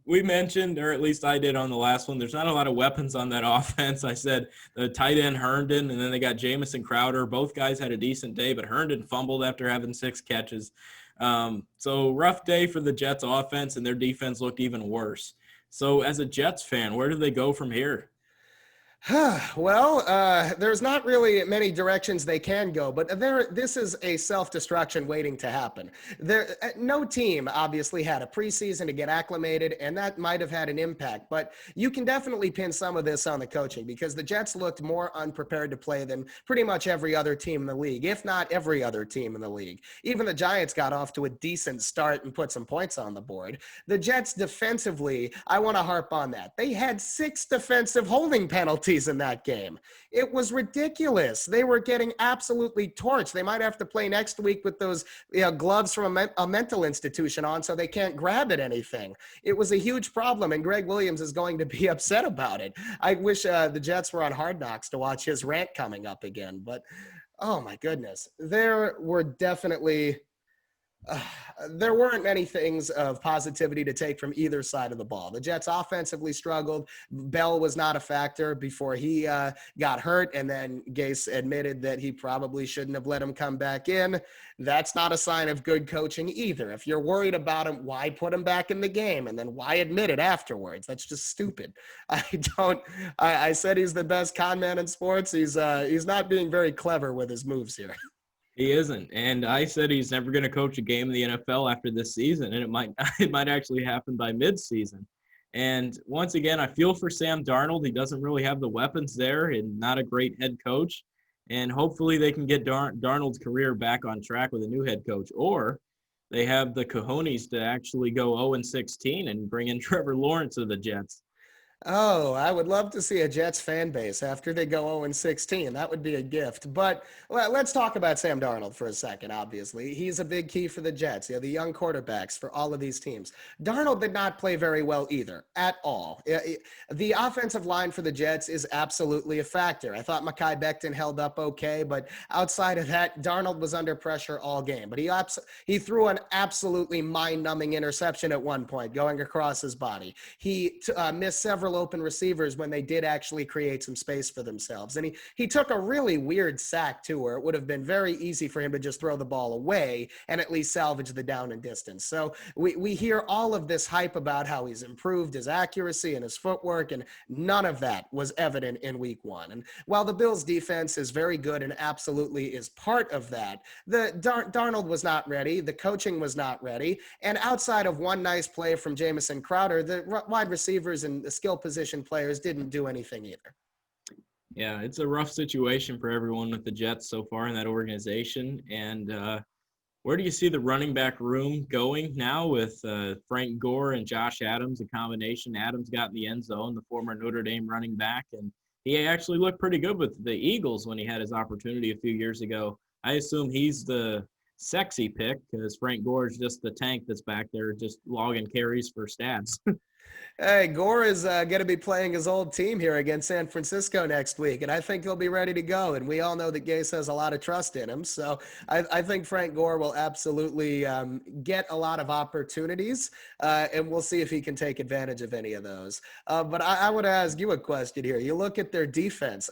Speaker 4: We mentioned, or at least I did on the last one, there's not a lot of weapons on that offense. I said the tight end Herndon, and then they got Jamison Crowder. Both guys had a decent day, but Herndon fumbled after having 6 catches. So rough day for the Jets offense, and their defense looked even worse. So as a Jets fan, where do they go from here?
Speaker 5: Well, there's not really many directions they can go, but this is a self-destruction waiting to happen. No team obviously had a preseason to get acclimated, and that might have had an impact, but you can definitely pin some of this on the coaching because the Jets looked more unprepared to play than pretty much every other team in the league, if not every other team in the league. Even the Giants got off to a decent start and put some points on the board. The Jets defensively, I want to harp on that. They had 6 defensive holding penalties in that game. It was ridiculous. They were getting absolutely torched. They might have to play next week with those gloves from a mental institution on so they can't grab at anything. It was a huge problem, and Greg Williams is going to be upset about it. I wish the Jets were on Hard Knocks to watch his rant coming up again, but oh my goodness. There were definitely there weren't many things of positivity to take from either side of the ball. The Jets offensively struggled. Bell was not a factor before he got hurt, and then Gase admitted that he probably shouldn't have let him come back in. That's not a sign of good coaching either. If you're worried about him, why put him back in the game? And then why admit it afterwards? That's just stupid. I said he's the best con man in sports. He's not being very clever with his moves here.
Speaker 4: He isn't, and I said he's never going to coach a game in the NFL after this season, and it might actually happen by mid-season. And once again, I feel for Sam Darnold. He doesn't really have the weapons there, and not a great head coach. And hopefully, they can get Darnold's career back on track with a new head coach, or they have the cojones to actually go 0-16 and bring in Trevor Lawrence to the Jets.
Speaker 5: Oh, I would love to see a Jets fan base after they go 0-16. That would be a gift. But let's talk about Sam Darnold for a second, obviously. He's a big key for the Jets, the young quarterbacks for all of these teams. Darnold did not play very well either, at all. The offensive line for the Jets is absolutely a factor. I thought Mekhi Becton held up okay, but outside of that, Darnold was under pressure all game. But he threw an absolutely mind-numbing interception at one point going across his body. He missed several open receivers when they did actually create some space for themselves. And he took a really weird sack too, where it would have been very easy for him to just throw the ball away and at least salvage the down and distance. So we hear all of this hype about how he's improved his accuracy and his footwork, and none of that was evident in week 1. And while the Bills defense is very good and absolutely is part of that, Darnold was not ready. The coaching was not ready. And outside of one nice play from Jamison Crowder, the wide receivers and the skill position players didn't do anything either.
Speaker 4: Yeah, it's a rough situation for everyone with the Jets so far in that organization. And where do you see the running back room going now with Frank Gore and Josh Adams, a combination? Adams got in the end zone, the former Notre Dame running back, and he actually looked pretty good with the Eagles when he had his opportunity a few years ago. I assume he's the sexy pick because Frank Gore is just the tank that's back there just logging carries for stats.
Speaker 5: Hey, Gore is going to be playing his old team here against San Francisco next week, and I think he'll be ready to go. And we all know that Gase has a lot of trust in him. So I think Frank Gore will absolutely get a lot of opportunities, and we'll see if he can take advantage of any of those. But I would ask you a question here. You look at their defense.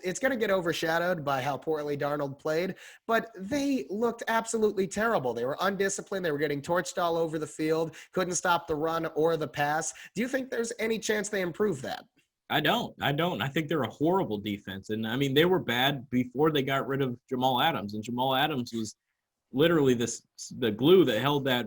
Speaker 5: It's going to get overshadowed by how poorly Darnold played, but they looked absolutely terrible. They were undisciplined. They were getting torched all over the field, couldn't stop the run or the pass. Do you think there's any chance they improve that?
Speaker 4: I don't. I think they're a horrible defense. And I mean, they were bad before they got rid of Jamal Adams. And Jamal Adams was literally the glue that held that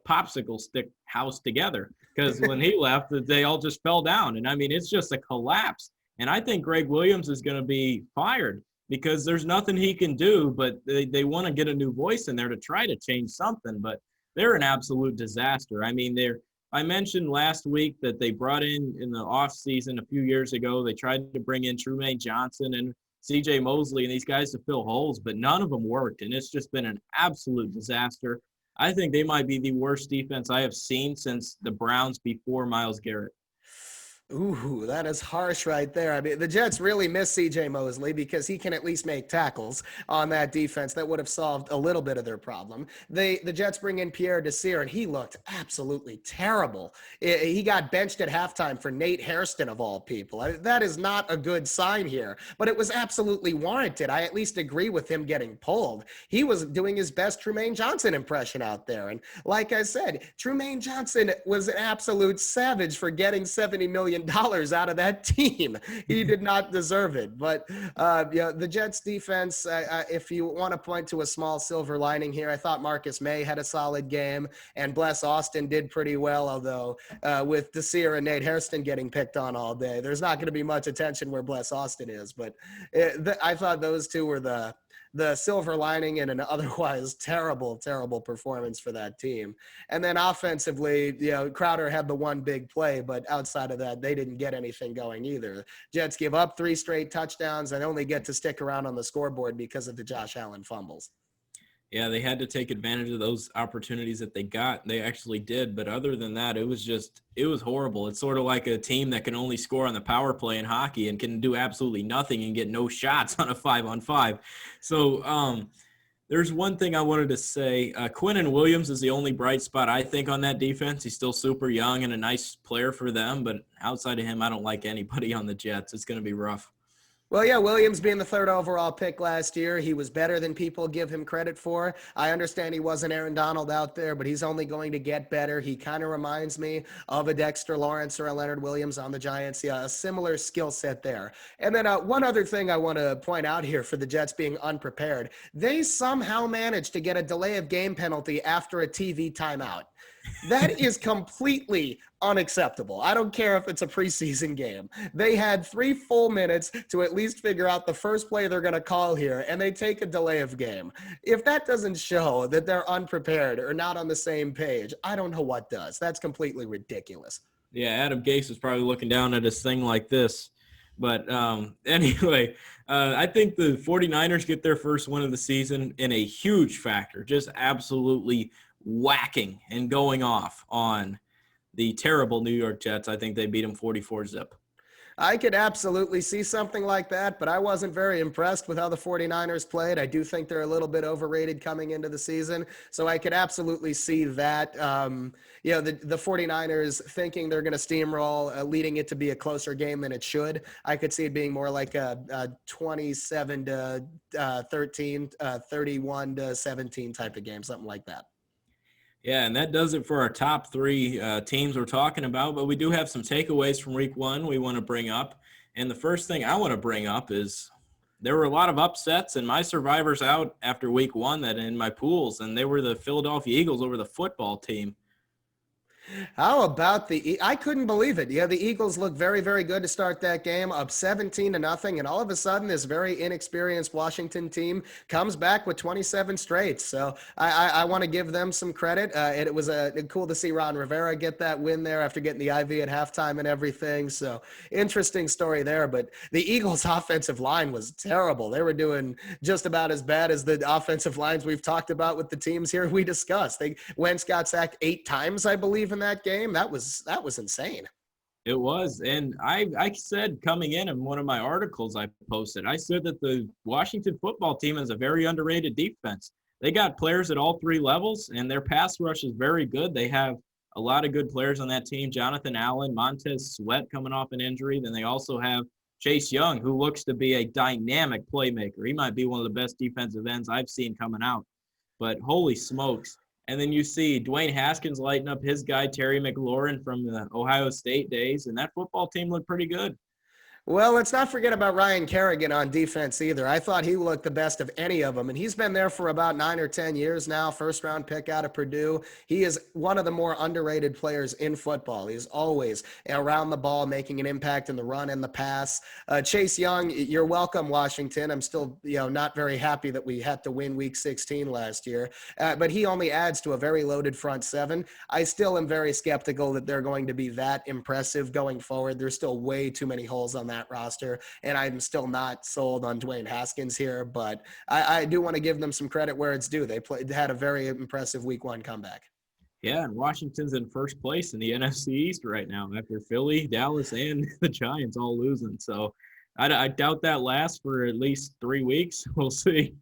Speaker 4: popsicle stick house together. Because when he left, they all just fell down. And I mean, it's just a collapse. And I think Greg Williams is going to be fired because there's nothing he can do. But they want to get a new voice in there to try to change something. But they're an absolute disaster. I mean, I mentioned last week that they brought in the offseason a few years ago, they tried to bring in Trumaine Johnson and C.J. Mosley and these guys to fill holes, but none of them worked, and it's just been an absolute disaster. I think they might be the worst defense I have seen since the Browns before Myles Garrett.
Speaker 5: Ooh, that is harsh right there. I mean, the Jets really miss C.J. Mosley because he can at least make tackles on that defense. That would have solved a little bit of their problem. The Jets bring in Pierre Desir, and he looked absolutely terrible. He got benched at halftime for Nate Hairston, of all people. That is not a good sign here, but it was absolutely warranted. I at least agree with him getting pulled. He was doing his best Trumaine Johnson impression out there. And like I said, Trumaine Johnson was an absolute savage for getting $70 million out of that team. He did not deserve it. But the Jets defense, if you want to point to a small silver lining here, I thought Marcus May had a solid game and Bless Austin did pretty well, although with Desir and Nate Hairston getting picked on all day, there's not going to be much attention where Bless Austin is. But I thought those two were the silver lining in an otherwise terrible, terrible performance for that team. And then offensively, Crowder had the one big play, but outside of that, they didn't get anything going either. Jets give up 3 straight touchdowns and only get to stick around on the scoreboard because of the Josh Allen fumbles.
Speaker 4: Yeah, they had to take advantage of those opportunities that they got. They actually did. But other than that, it was horrible. It's sort of like a team that can only score on the power play in hockey and can do absolutely nothing and get no shots on a 5-on-5. So there's one thing I wanted to say. Quinnen Williams is the only bright spot, I think, on that defense. He's still super young and a nice player for them. But outside of him, I don't like anybody on the Jets. It's going to be rough.
Speaker 5: Well, yeah, Williams being the 3rd overall pick last year, he was better than people give him credit for. I understand he wasn't Aaron Donald out there, but he's only going to get better. He kind of reminds me of a Dexter Lawrence or a Leonard Williams on the Giants. Yeah, a similar skill set there. And then one other thing I want to point out here for the Jets being unprepared. They somehow managed to get a delay of game penalty after a TV timeout. That is completely unacceptable. I don't care if it's a preseason game. They had 3 full minutes to at least figure out the first play they're going to call here, and they take a delay of game. If that doesn't show that they're unprepared or not on the same page, I don't know what does. That's completely ridiculous.
Speaker 4: Yeah, Adam Gase is probably looking down at his thing like this. But anyway, I think the 49ers get their first win of the season in a huge factor, just absolutely whacking and going off on the terrible New York Jets. I think they beat them 44-zip.
Speaker 5: I could absolutely see something like that, but I wasn't very impressed with how the 49ers played. I do think they're a little bit overrated coming into the season, so I could absolutely see that. The 49ers thinking they're going to steamroll, leading it to be a closer game than it should. I could see it being more like a 27-13, 31-17 type of game, something like that.
Speaker 4: Yeah, and that does it for our top 3 teams we're talking about. But we do have some takeaways from week 1 we want to bring up. And the first thing I want to bring up is there were a lot of upsets, and my survivors out after week 1 that in my pools, and they were the Philadelphia Eagles over the football team.
Speaker 5: How about I couldn't believe it. Yeah, the Eagles looked very, very good to start that game, up 17-0, and all of a sudden this very inexperienced Washington team comes back with 27 straight. So I want to give them some credit. It was cool to see Ron Rivera get that win there after getting the IV at halftime and everything. So interesting story there. But the Eagles' offensive line was terrible. They were doing just about as bad as the offensive lines we've talked about with the teams here we discussed. Wentz got sacked 8 times, I believe, in in that game, that was insane.
Speaker 4: It was. And I said coming in one of my articles I posted, I said that the Washington football team is a very underrated defense. They got players at all three levels, and their pass rush is very good. They have a lot of good players on that team. Jonathan Allen, Montez Sweat coming off an injury. Then they also have Chase Young, who looks to be a dynamic playmaker. He might be one of the best defensive ends I've seen coming out. But holy smokes. And then you see Dwayne Haskins lighting up his guy, Terry McLaurin from the Ohio State days, and that football team looked pretty good.
Speaker 5: Well, let's not forget about Ryan Kerrigan on defense either. I thought he looked the best of any of them, and he's been there for about 9 or 10 years now, first-round pick out of Purdue. He is one of the more underrated players in football. He's always around the ball, making an impact in the run and the pass. Chase Young, you're welcome, Washington. I'm still, not very happy that we had to win Week 16 last year, but he only adds to a very loaded front seven. I still am very skeptical that they're going to be that impressive going forward. There's still way too many holes on that roster, and I'm still not sold on Dwayne Haskins here, but I do want to give them some credit where it's due. They had a very impressive Week 1 comeback.
Speaker 4: Yeah, and Washington's in first place in the NFC East right now after Philly, Dallas, and the Giants all losing. So I doubt that lasts for at least 3 weeks. We'll see.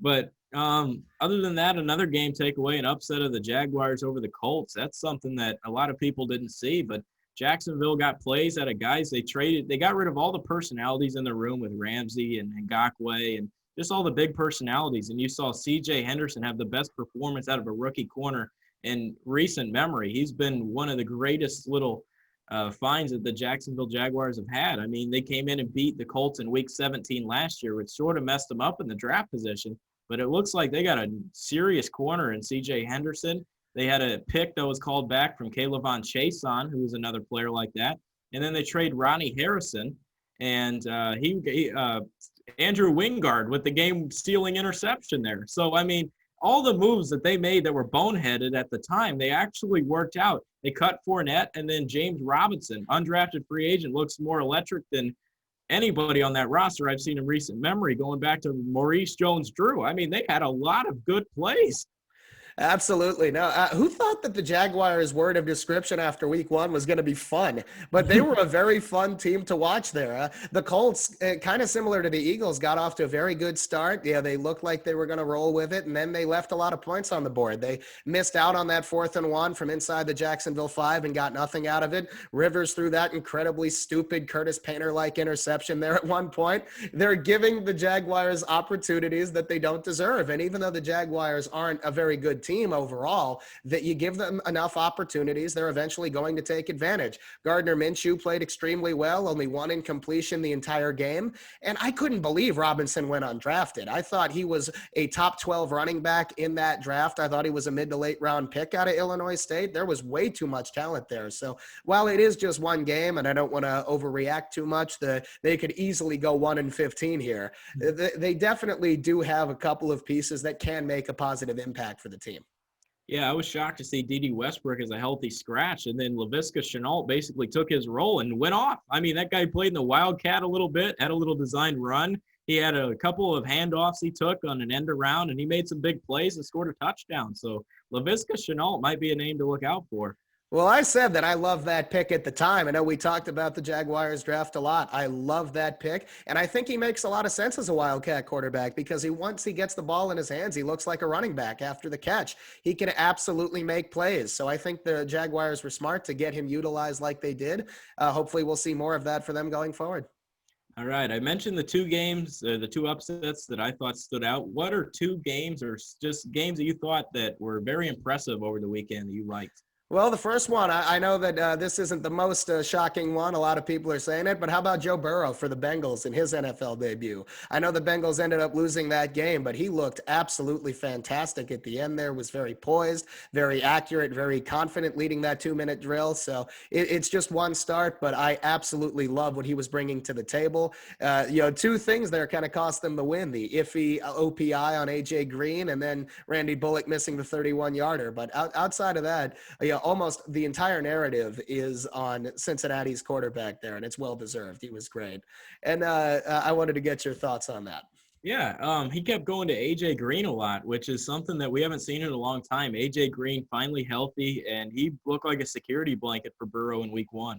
Speaker 4: But other than that, another game takeaway, an upset of the Jaguars over the Colts. That's something that a lot of people didn't see, but Jacksonville got plays out of guys they traded. They got rid of all the personalities in the room with Ramsey and Ngakoue and just all the big personalities. And you saw C.J. Henderson have the best performance out of a rookie corner in recent memory. He's been one of the greatest little finds that the Jacksonville Jaguars have had. I mean, they came in and beat the Colts in Week 17 last year, which sort of messed them up in the draft position. But it looks like they got a serious corner in C.J. Henderson. They had a pick that was called back from Kayvon Chason, who was another player like that. And then they trade Ronnie Harrison, and Andrew Wingard with the game-stealing interception there. So, I mean, all the moves that they made that were boneheaded at the time, they actually worked out. They cut Fournette, and then James Robinson, undrafted free agent, looks more electric than anybody on that roster I've seen in recent memory, going back to Maurice Jones-Drew. I mean, they had a lot of good plays.
Speaker 5: Absolutely. No, who thought that the Jaguars' word of description after Week 1 was going to be fun? But they were a very fun team to watch there. The Colts, kind of similar to the Eagles, got off to a very good start. Yeah, they looked like they were going to roll with it, and then they left a lot of points on the board. They missed out on that 4th and 1 from inside the Jacksonville 5 and got nothing out of it. Rivers threw that incredibly stupid Curtis Painter-like interception there at one point. They're giving the Jaguars opportunities that they don't deserve. And even though the Jaguars aren't a very good team overall, that you give them enough opportunities, they're eventually going to take advantage. Gardner Minshew played extremely well, only 1 incompletion the entire game, and I couldn't believe Robinson went undrafted. I thought he was a top 12 running back in that draft. I thought he was a mid to late round pick out of Illinois State. There was way too much talent there. So while it is just one game, and I don't want to overreact too much, they could easily go 1-15 here. They definitely do have a couple of pieces that can make a positive impact for the team.
Speaker 4: Yeah, I was shocked to see D.D. Westbrook as a healthy scratch, and then Laviska Shenault basically took his role and went off. I mean, that guy played in the Wildcat a little bit, had a little designed run. He had a couple of handoffs he took on an end around, and he made some big plays and scored a touchdown. So Laviska Shenault might be a name to look out for.
Speaker 5: Well, I said that I love that pick at the time. I know we talked about the Jaguars draft a lot. I love that pick, and I think he makes a lot of sense as a Wildcat quarterback because once he gets the ball in his hands, he looks like a running back after the catch. He can absolutely make plays. So I think the Jaguars were smart to get him utilized like they did. Hopefully we'll see more of that for them going forward.
Speaker 4: All right. I mentioned the 2 games, the 2 upsets that I thought stood out. What are 2 games or just games that you thought that were very impressive over the weekend that you liked?
Speaker 5: Well, the first one, I know that this isn't the most shocking one. A lot of people are saying it, but how about Joe Burrow for the Bengals in his NFL debut? I know the Bengals ended up losing that game, but he looked absolutely fantastic at the end there, was very poised, very accurate, very confident leading that 2-minute drill. So it's just one start, but I absolutely love what he was bringing to the table. 2 things there kind of cost them the win, the iffy OPI on A.J. Green and then Randy Bullock missing the 31-yarder. But outside of that, almost the entire narrative is on Cincinnati's quarterback there, and it's well-deserved. He was great. And I wanted to get your thoughts on that.
Speaker 4: Yeah, he kept going to AJ Green a lot, which is something that we haven't seen in a long time. AJ Green finally healthy, and he looked like a security blanket for Burrow in week 1.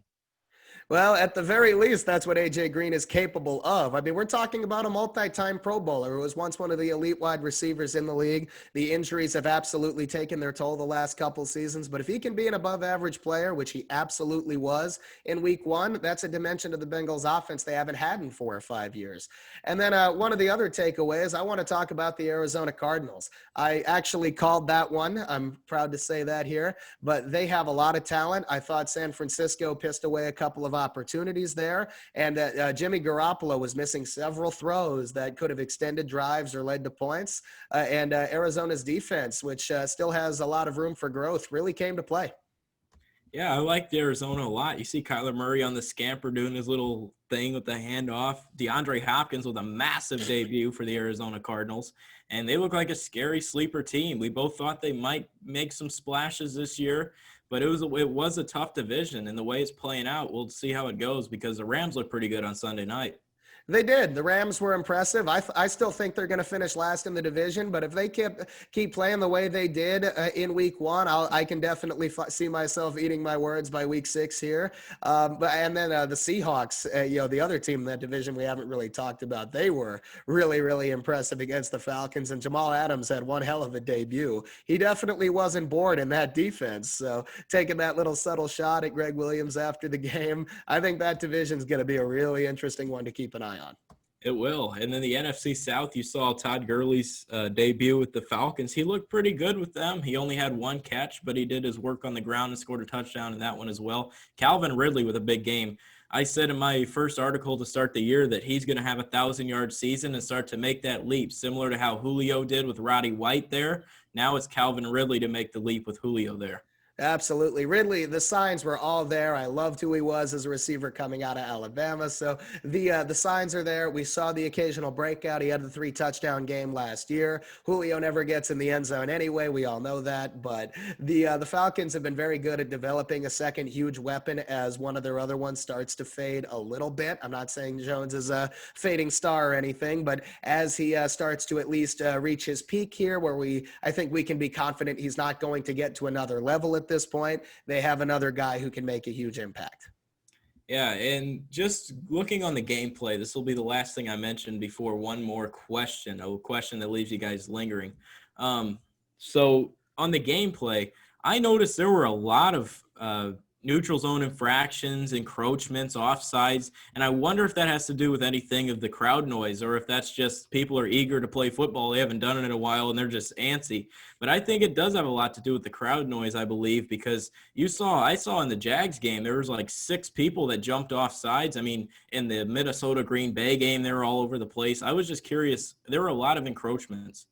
Speaker 5: Well, at the very least, that's what AJ Green is capable of. I mean, we're talking about a multi-time Pro Bowler who was once one of the elite wide receivers in the league. The injuries have absolutely taken their toll the last couple seasons, but if he can be an above-average player, which he absolutely was in week 1, that's a dimension of the Bengals offense they haven't had in 4 or 5 years. And then one of the other takeaways, I want to talk about the Arizona Cardinals. I actually called that one. I'm proud to say that here, but they have a lot of talent. I thought San Francisco pissed away a couple of opportunities there, and Jimmy Garoppolo was missing several throws that could have extended drives or led to points, and Arizona's defense, which still has a lot of room for growth, really came to play.
Speaker 4: Yeah, I liked Arizona a lot. You see Kyler Murray on the scamper doing his little thing with the handoff. DeAndre Hopkins with a massive debut for the Arizona Cardinals, and they look like a scary sleeper team. We both thought they might make some splashes this year, but it was a tough division, and the way it's playing out, we'll see how it goes because the Rams look pretty good on Sunday night.
Speaker 5: They did. The Rams were impressive. I still think they're going to finish last in the division, but if they keep playing the way they did in week 1, I can definitely see myself eating my words by week 6 here. And then the Seahawks, the other team in that division we haven't really talked about, they were really, really impressive against the Falcons, and Jamal Adams had one hell of a debut. He definitely wasn't bored in that defense. So taking that little subtle shot at Greg Williams after the game, I think that division is going to be a really interesting one to keep an eye on.
Speaker 4: It will. And then the NFC South, you saw Todd Gurley's debut with the Falcons. He looked pretty good with them. He only had 1 catch, but he did his work on the ground and scored a touchdown in that one as well. Calvin Ridley with a big game. I said in my first article to start the year that he's going to have a 1,000-yard season and start to make that leap, similar to how Julio did with Roddy White there. Now it's Calvin Ridley to make the leap with Julio there.
Speaker 5: Absolutely. Ridley, the signs were all there. I loved who he was as a receiver coming out of Alabama. So the signs are there. We saw the occasional breakout. He had the 3-touchdown game last year. Julio never gets in the end zone anyway. We all know that. But the Falcons have been very good at developing a second huge weapon as one of their other ones starts to fade a little bit. I'm not saying Jones is a fading star or anything, but as he starts to at least reach his peak here, where I think we can be confident he's not going to get to another level at this point, they have another guy who can make a huge impact.
Speaker 4: Yeah, and just looking on the gameplay, this will be the last thing I mentioned before one more question, a question that leaves you guys lingering. So on the gameplay, I noticed there were a lot of neutral zone infractions, encroachments, offsides, and I wonder if that has to do with anything of the crowd noise or if that's just people are eager to play football. They haven't done it in a while and they're just antsy. But I think it does have a lot to do with the crowd noise, I believe, because I saw in the Jags game, there was like 6 people that jumped off sides. I mean, in the Minnesota Green Bay game, they were all over the place. I was just curious. There were a lot of encroachments.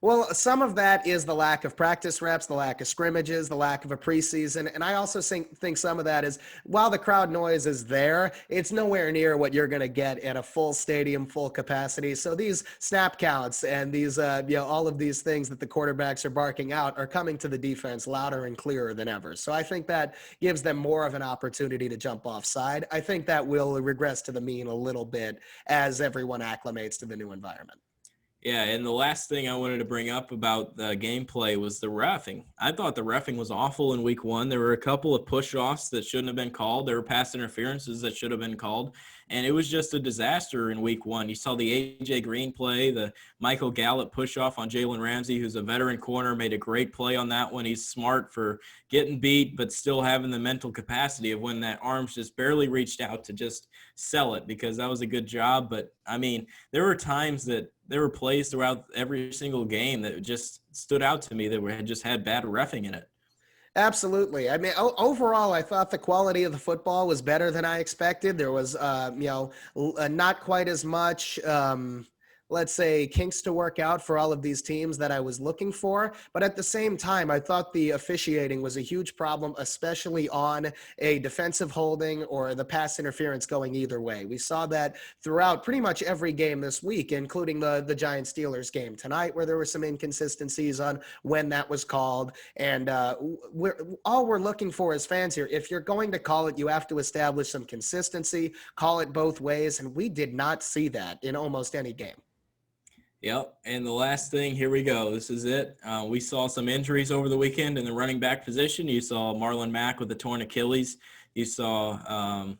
Speaker 5: Well, some of that is the lack of practice reps, the lack of scrimmages, the lack of a preseason. And I also think some of that is while the crowd noise is there, it's nowhere near what you're going to get at a full stadium, full capacity. So these snap counts and these, all of these things that the quarterbacks are barking out are coming to the defense louder and clearer than ever. So I think that gives them more of an opportunity to jump offside. I think that will regress to the mean a little bit as everyone acclimates to the new environment.
Speaker 4: Yeah, and the last thing I wanted to bring up about the gameplay was the reffing. I thought the reffing was awful in week 1. There were a couple of push-offs that shouldn't have been called. There were pass interferences that should have been called. And it was just a disaster in week 1. You saw the A.J. Green play, the Michael Gallup push-off on Jalen Ramsey, who's a veteran corner, made a great play on that one. He's smart for getting beat but still having the mental capacity of when that arm's just barely reached out to just sell it because that was a good job. But, I mean, there were times that there were plays throughout every single game that just stood out to me that had just had bad reffing in it.
Speaker 5: Absolutely. I mean, overall, I thought the quality of the football was better than I expected. There was, not quite as much, let's say, kinks to work out for all of these teams that I was looking for. But at the same time, I thought the officiating was a huge problem, especially on a defensive holding or the pass interference going either way. We saw that throughout pretty much every game this week, including the Giants-Steelers game tonight, where there were some inconsistencies on when that was called. And all we're looking for as fans here, if you're going to call it, you have to establish some consistency, call it both ways. And we did not see that in almost any game.
Speaker 4: Yep. And the last thing, here we go. This is it. We saw some injuries over the weekend in the running back position. You saw Marlon Mack with a torn Achilles. You saw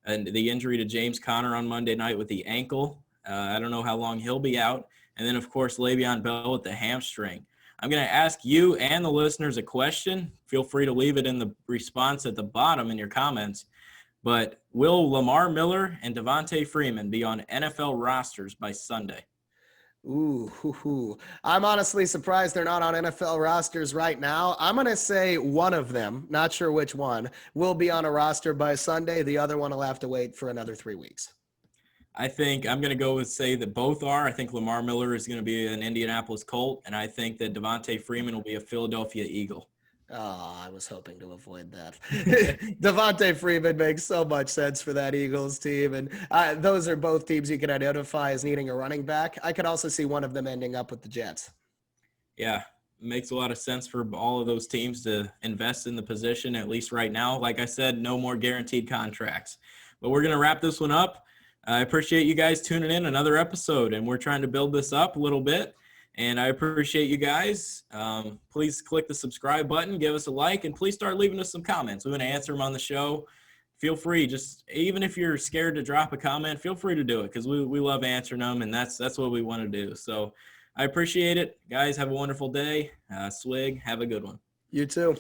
Speaker 4: and the injury to James Conner on Monday night with the ankle. I don't know how long he'll be out. And then, of course, Le'Veon Bell with the hamstring. I'm going to ask you and the listeners a question. Feel free to leave it in the response at the bottom in your comments. But will Lamar Miller and Devontae Freeman be on NFL rosters by Sunday?
Speaker 5: Ooh. I'm honestly surprised they're not on NFL rosters right now. I'm going to say one of them, not sure which one, will be on a roster by Sunday. The other one will have to wait for another 3 weeks.
Speaker 4: I think I'm going to go with say that both are. I think Lamar Miller is going to be an Indianapolis Colt, and I think that Devontae Freeman will be a Philadelphia Eagle.
Speaker 5: Oh, I was hoping to avoid that. Devontae Freeman makes so much sense for that Eagles team. And those are both teams you can identify as needing a running back. I could also see one of them ending up with the Jets.
Speaker 4: Yeah, it makes a lot of sense for all of those teams to invest in the position, at least right now. Like I said, no more guaranteed contracts. But we're going to wrap this one up. I appreciate you guys tuning in another episode, and we're trying to build this up a little bit. And I appreciate you guys. Please click the subscribe button, give us a like, and please start leaving us some comments. We're going to answer them on the show. Feel free, just even if you're scared to drop a comment, feel free to do it because we love answering them, and that's what we want to do. So I appreciate it. Guys, have a wonderful day. Swig, have a good one.
Speaker 5: You too.